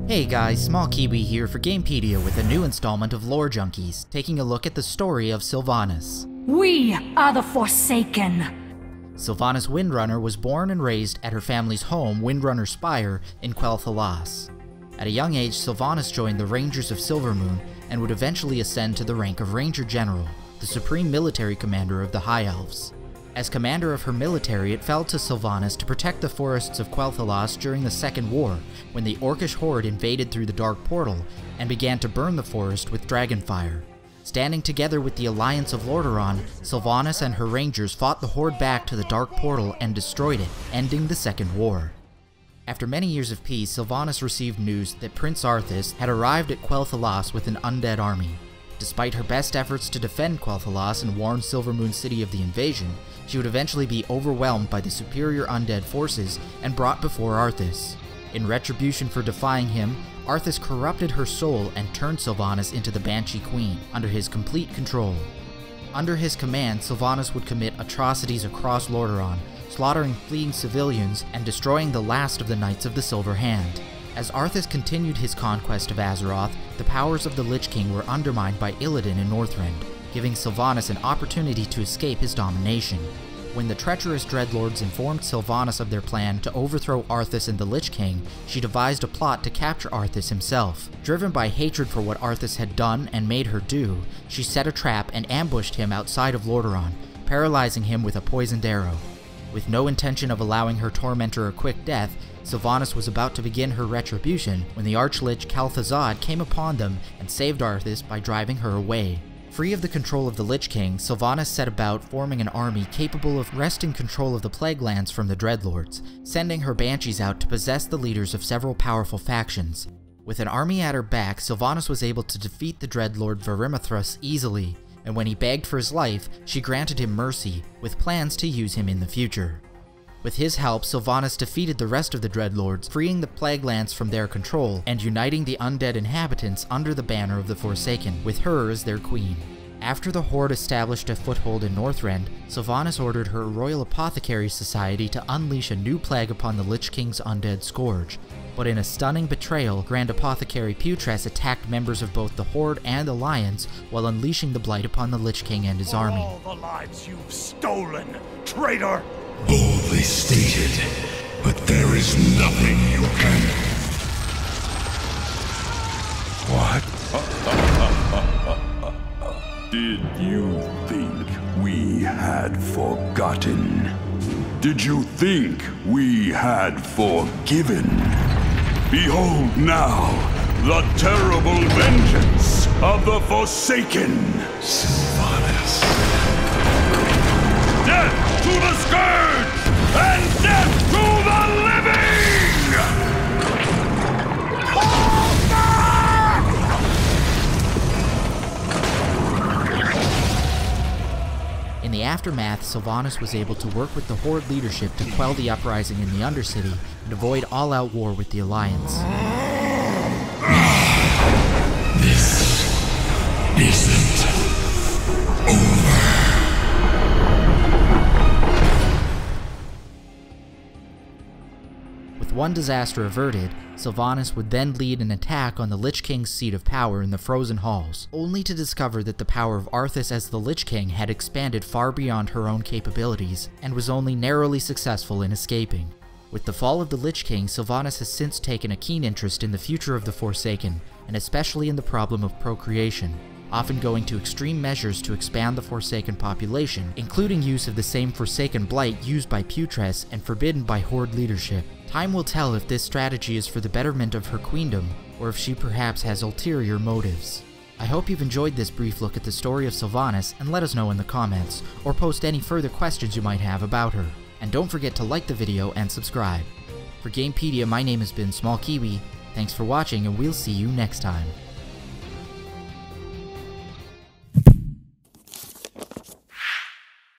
Hey guys, Small Kiwi here for Gamepedia with a new installment of Lore Junkies, taking a look at the story of Sylvanas. We are the Forsaken! Sylvanas Windrunner was born and raised at her family's home, Windrunner Spire, in Quel'Thalas. At a young age, Sylvanas joined the Rangers of Silvermoon and would eventually ascend to the rank of Ranger General, the supreme military commander of the High Elves. As commander of her military, it fell to Sylvanas to protect the forests of Quel'Thalas during the Second War, when the Orcish horde invaded through the Dark Portal and began to burn the forest with dragonfire. Standing together with the Alliance of Lordaeron, Sylvanas and her rangers fought the horde back to the Dark Portal and destroyed it, ending the Second War. After many years of peace, Sylvanas received news that Prince Arthas had arrived at Quel'Thalas with an undead army. Despite her best efforts to defend Quel'Thalas and warn Silvermoon City of the invasion, she would eventually be overwhelmed by the superior undead forces and brought before Arthas. In retribution for defying him, Arthas corrupted her soul and turned Sylvanas into the Banshee Queen, under his complete control. Under his command, Sylvanas would commit atrocities across Lordaeron, slaughtering fleeing civilians and destroying the last of the Knights of the Silver Hand. As Arthas continued his conquest of Azeroth, the powers of the Lich King were undermined by Illidan in Northrend, giving Sylvanas an opportunity to escape his domination. When the treacherous Dreadlords informed Sylvanas of their plan to overthrow Arthas and the Lich King, she devised a plot to capture Arthas himself. Driven by hatred for what Arthas had done and made her do, she set a trap and ambushed him outside of Lordaeron, paralyzing him with a poisoned arrow. With no intention of allowing her tormentor a quick death, Sylvanas was about to begin her retribution when the Archlich Quel'Thalas came upon them and saved Arthas by driving her away. Free of the control of the Lich King, Sylvanas set about forming an army capable of wresting control of the Plague Lands from the Dreadlords, sending her banshees out to possess the leaders of several powerful factions. With an army at her back, Sylvanas was able to defeat the Dreadlord Varimithrus easily, and when he begged for his life, she granted him mercy, with plans to use him in the future. With his help, Sylvanas defeated the rest of the Dreadlords, freeing the Plague Lands from their control and uniting the undead inhabitants under the banner of the Forsaken, with her as their queen. After the Horde established a foothold in Northrend, Sylvanas ordered her Royal Apothecary Society to unleash a new plague upon the Lich King's undead Scourge. But in a stunning betrayal, Grand Apothecary Putress attacked members of both the Horde and Alliance while unleashing the blight upon the Lich King and his army. All the lives you've stolen, traitor! Boldly stated, but there is nothing you can... What? Did you think we had forgotten? Did you think we had forgiven? Behold now, the terrible vengeance of the Forsaken! Sylvanas. Death to the Scourge! And death to the living! In the aftermath, Sylvanas was able to work with the Horde leadership to quell the uprising in the Undercity and avoid all-out war with the Alliance. This isn't over. With one disaster averted, Sylvanas would then lead an attack on the Lich King's seat of power in the Frozen Halls, only to discover that the power of Arthas as the Lich King had expanded far beyond her own capabilities, and was only narrowly successful in escaping. With the fall of the Lich King, Sylvanas has since taken a keen interest in the future of the Forsaken, and especially in the problem of procreation, often going to extreme measures to expand the Forsaken population, including use of the same Forsaken blight used by Putress and forbidden by Horde leadership. Time will tell if this strategy is for the betterment of her queendom, or if she perhaps has ulterior motives. I hope you've enjoyed this brief look at the story of Sylvanas, and let us know in the comments, or post any further questions you might have about her. And don't forget to like the video and subscribe. For Gamepedia, my name has been Small Kiwi. Thanks for watching, and we'll see you next time.